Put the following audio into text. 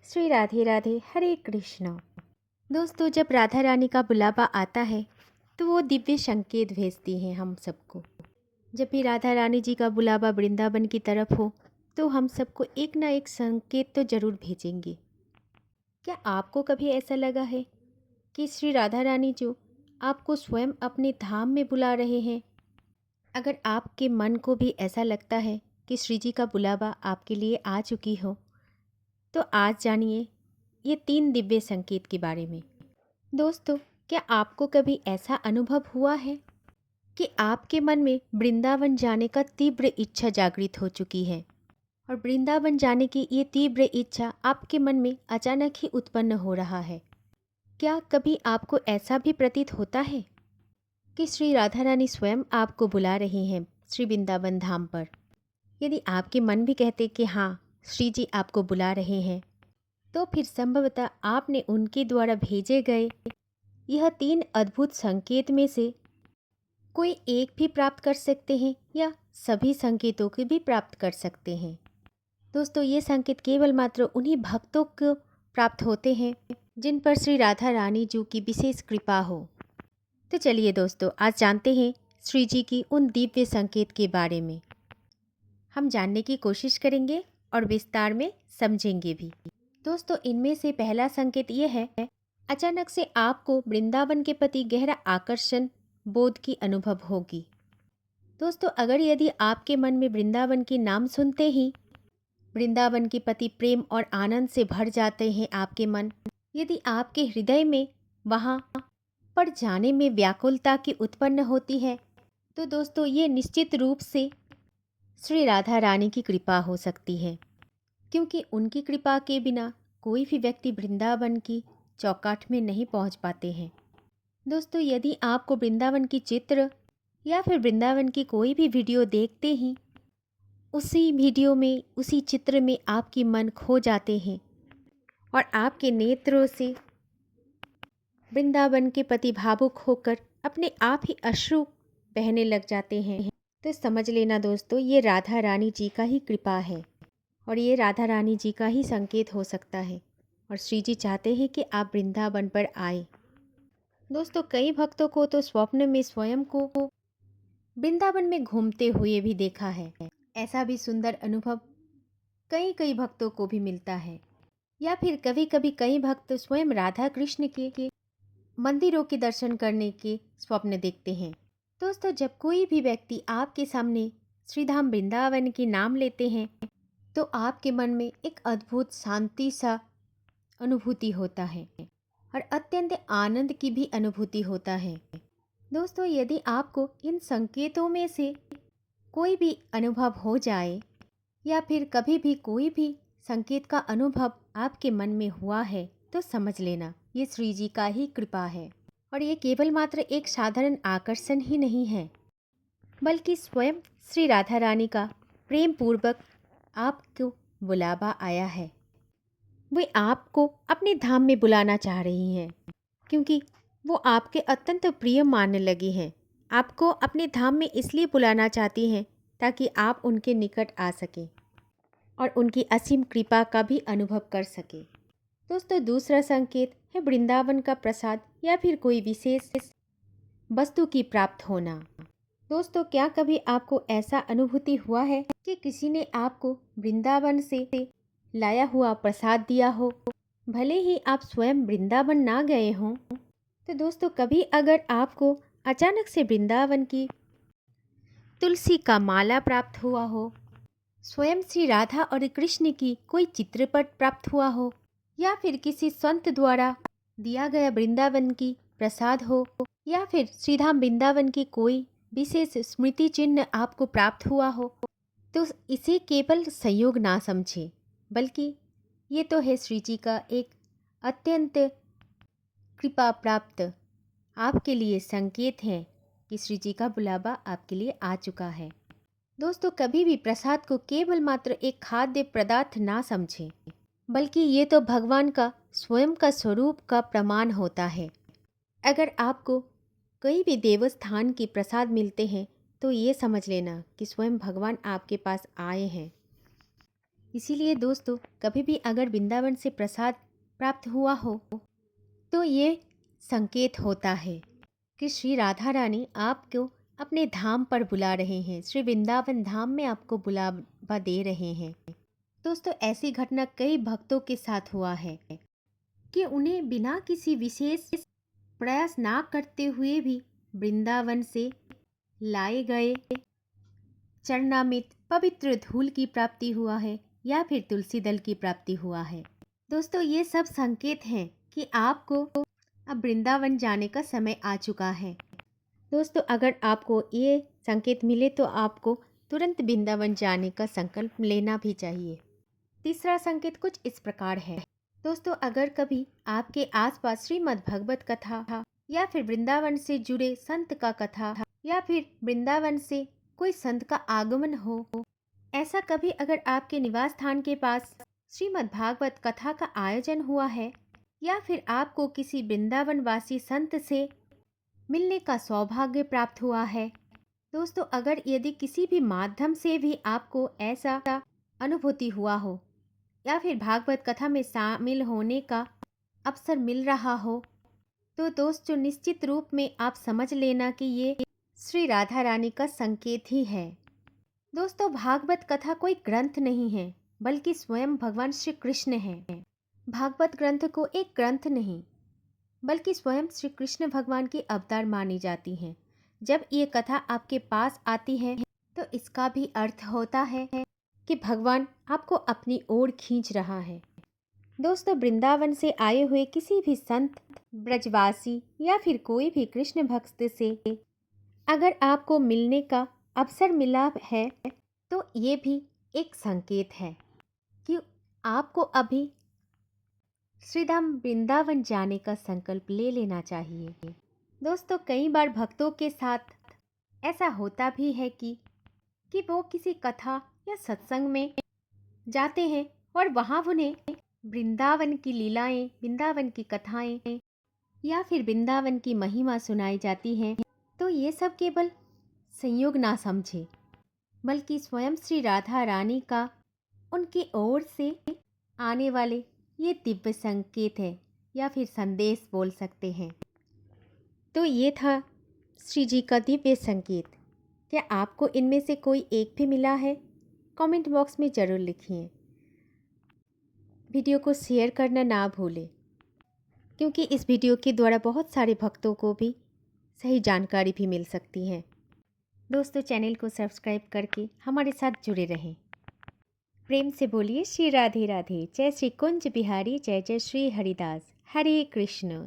श्री राधे राधे हरे कृष्णा। दोस्तों, जब राधा रानी का बुलावा आता है तो वो दिव्य संकेत भेजती हैं हम सबको। जब भी राधा रानी जी का बुलावा वृंदावन की तरफ हो तो हम सबको एक ना एक संकेत तो जरूर भेजेंगे। क्या आपको कभी ऐसा लगा है कि श्री राधा रानी जो आपको स्वयं अपने धाम में बुला रहे हैं? अगर आपके मन को भी ऐसा लगता है कि श्री जी का बुलावा आपके लिए आ चुकी हो, तो आज जानिए ये 3 दिव्य संकेत के बारे में। दोस्तों, क्या आपको कभी ऐसा अनुभव हुआ है कि आपके मन में वृंदावन जाने का तीव्र इच्छा जागृत हो चुकी है और वृंदावन जाने की ये तीव्र इच्छा आपके मन में अचानक ही उत्पन्न हो रहा है? क्या कभी आपको ऐसा भी प्रतीत होता है कि श्री राधा रानी स्वयं आपको बुला रही हैं श्री वृंदावन धाम पर? यदि आपके मन भी कहते कि हाँ, श्री जी आपको बुला रहे हैं, तो फिर संभवतः आपने उनके द्वारा भेजे गए यह 3 अद्भुत संकेत में से कोई एक भी प्राप्त कर सकते हैं या सभी संकेतों के भी प्राप्त कर सकते हैं। दोस्तों, ये संकेत केवल मात्र उन्हीं भक्तों को प्राप्त होते हैं जिन पर श्री राधा रानी जी की विशेष कृपा हो। तो चलिए दोस्तों, आज जानते हैं श्री जी की उन दिव्य संकेत के बारे में। हम जानने की कोशिश करेंगे और विस्तार में समझेंगे भी। दोस्तों, इनमें से पहला संकेत यह है, अचानक से आपको वृंदावन के प्रति गहरा आकर्षण बोध की अनुभव होगी। दोस्तों, अगर यदि आपके मन में वृंदावन के नाम सुनते ही वृंदावन के प्रति प्रेम और आनंद से भर जाते हैं आपके मन, यदि आपके हृदय में वहाँ पर जाने में व्याकुलता की उत्पन्न होती है, तो दोस्तों ये निश्चित रूप से श्री राधा रानी की कृपा हो सकती है, क्योंकि उनकी कृपा के बिना कोई भी व्यक्ति वृंदावन की चौकाठ में नहीं पहुंच पाते हैं। दोस्तों, यदि आपको वृंदावन की चित्र या फिर वृंदावन की कोई भी वीडियो देखते ही उसी वीडियो में, उसी चित्र में आपकी मन खो जाते हैं और आपके नेत्रों से वृंदावन के प्रति भावुक होकर अपने आप ही अश्रु बहने लग जाते हैं, तो समझ लेना दोस्तों, ये राधा रानी जी का ही कृपा है और ये राधा रानी जी का ही संकेत हो सकता है और श्री जी चाहते हैं कि आप वृंदावन पर आए। दोस्तों, कई भक्तों को तो स्वप्न में स्वयं को वृंदावन में घूमते हुए भी देखा है। ऐसा भी सुंदर अनुभव कई कई भक्तों को भी मिलता है। या फिर कभी कभी कई भक्त स्वयं राधा कृष्ण के मंदिरों के दर्शन करने के स्वप्न देखते हैं। दोस्तों, जब कोई भी व्यक्ति आपके सामने श्रीधाम वृंदावन के नाम लेते हैं तो आपके मन में एक अद्भुत शांति सा अनुभूति होता है और अत्यंत आनंद की भी अनुभूति होता है। दोस्तों, यदि आपको इन संकेतों में से कोई भी अनुभव हो जाए या फिर कभी भी कोई भी संकेत का अनुभव आपके मन में हुआ है, तो समझ लेना ये श्री जी का ही कृपा है और ये केवल मात्र एक साधारण आकर्षण ही नहीं है, बल्कि स्वयं श्री राधा रानी का प्रेम पूर्वक आपको बुलावा आया है। वे आपको अपने धाम में बुलाना चाह रही हैं, क्योंकि वो आपके अत्यंत प्रिय मानने लगी हैं। आपको अपने धाम में इसलिए बुलाना चाहती हैं ताकि आप उनके निकट आ सकें और उनकी असीम कृपा का भी अनुभव कर सकें। दोस्तों, दूसरा संकेत है वृंदावन का प्रसाद या फिर कोई विशेष वस्तु की प्राप्त होना। दोस्तों, क्या कभी आपको ऐसा अनुभूति हुआ है कि किसी ने आपको वृंदावन से लाया हुआ प्रसाद दिया हो, भले ही आप स्वयं वृंदावन ना गए हों? तो दोस्तों, कभी अगर आपको अचानक से वृंदावन की तुलसी का माला प्राप्त हुआ हो, स्वयं श्री राधा और कृष्ण की कोई चित्रपट प्राप्त हुआ हो, या फिर किसी संत द्वारा दिया गया वृंदावन की प्रसाद हो, या फिर श्रीधाम वृंदावन की कोई विशेष स्मृति चिन्ह आपको प्राप्त हुआ हो, तो इसे केवल संयोग ना समझें, बल्कि ये तो है श्री जी का एक अत्यंत कृपा प्राप्त आपके लिए संकेत है कि श्री जी का बुलावा आपके लिए आ चुका है। दोस्तों, कभी भी प्रसाद को केवल मात्र एक खाद्य पदार्थ ना समझें, बल्कि ये तो भगवान का स्वयं का स्वरूप का प्रमाण होता है। अगर आपको कई भी देवस्थान के प्रसाद मिलते हैं तो ये समझ लेना कि स्वयं भगवान आपके पास आए हैं। इसीलिए दोस्तों कभी भी अगर वृंदावन से प्रसाद प्राप्त हुआ हो तो ये संकेत होता है कि श्री राधा रानी आपको अपने धाम पर बुला रहे हैं, श्री वृंदावन धाम में आपको बुलावा दे रहे हैं। दोस्तों ऐसी घटना कई भक्तों के साथ हुआ है कि उन्हें बिना किसी विशेष प्रयास ना करते हुए भी वृंदावन से लाए गए चरणामृत पवित्र धूल की प्राप्ति हुआ है या फिर तुलसी दल की प्राप्ति हुआ है। दोस्तों ये सब संकेत हैं कि आपको अब वृंदावन जाने का समय आ चुका है। दोस्तों अगर आपको ये संकेत मिले तो आपको तुरंत वृंदावन जाने का संकल्प लेना भी चाहिए। तीसरा संकेत कुछ इस प्रकार है। दोस्तों अगर कभी आपके आसपास श्रीमद् भगवत कथा या फिर वृंदावन से जुड़े संत का कथा या फिर वृंदावन से कोई संत का आगमन हो, ऐसा कभी अगर आपके निवास स्थान के पास श्रीमद् भागवत कथा का आयोजन हुआ है या फिर आपको किसी वृंदावन वासी संत से मिलने का सौभाग्य प्राप्त हुआ है, दोस्तों अगर यदि किसी भी माध्यम से भी आपको ऐसा अनुभूति हुआ हो या फिर भागवत कथा में शामिल होने का अवसर मिल रहा हो, तो दोस्तों निश्चित रूप में आप समझ लेना कि ये श्री राधा रानी का संकेत ही है। दोस्तों भागवत कथा कोई ग्रंथ नहीं है बल्कि स्वयं भगवान श्री कृष्ण है। भागवत ग्रंथ को एक ग्रंथ नहीं बल्कि स्वयं श्री कृष्ण भगवान की अवतार मानी जाती हैं। जब ये कथा आपके पास आती है तो इसका भी अर्थ होता है कि भगवान आपको अपनी ओर खींच रहा है। दोस्तों वृंदावन से आए हुए किसी भी संत, ब्रजवासी या फिर कोई भी कृष्ण भक्त से अगर आपको मिलने का अवसर मिला है तो ये भी एक संकेत है कि आपको अभी श्रीधाम वृंदावन जाने का संकल्प ले लेना चाहिए। दोस्तों कई बार भक्तों के साथ ऐसा होता भी है कि वो किसी कथा या सत्संग में जाते हैं और वहाँ उन्हें वृंदावन की लीलाएं, वृंदावन की कथाएं या फिर वृंदावन की महिमा सुनाई जाती हैं, तो ये सब केवल संयोग ना समझे बल्कि स्वयं श्री राधा रानी का उनकी ओर से आने वाले ये दिव्य संकेत है या फिर संदेश बोल सकते हैं। तो ये था श्री जी का दिव्य संकेत। क्या आपको इनमें से कोई एक भी मिला है? कमेंट बॉक्स में ज़रूर लिखिए। वीडियो को शेयर करना ना भूलें क्योंकि इस वीडियो के द्वारा बहुत सारे भक्तों को भी सही जानकारी भी मिल सकती है। दोस्तों चैनल को सब्सक्राइब करके हमारे साथ जुड़े रहें। प्रेम से बोलिए श्री राधे राधे। जय श्री कुंज बिहारी, जय जय श्री हरिदास। हरे कृष्ण।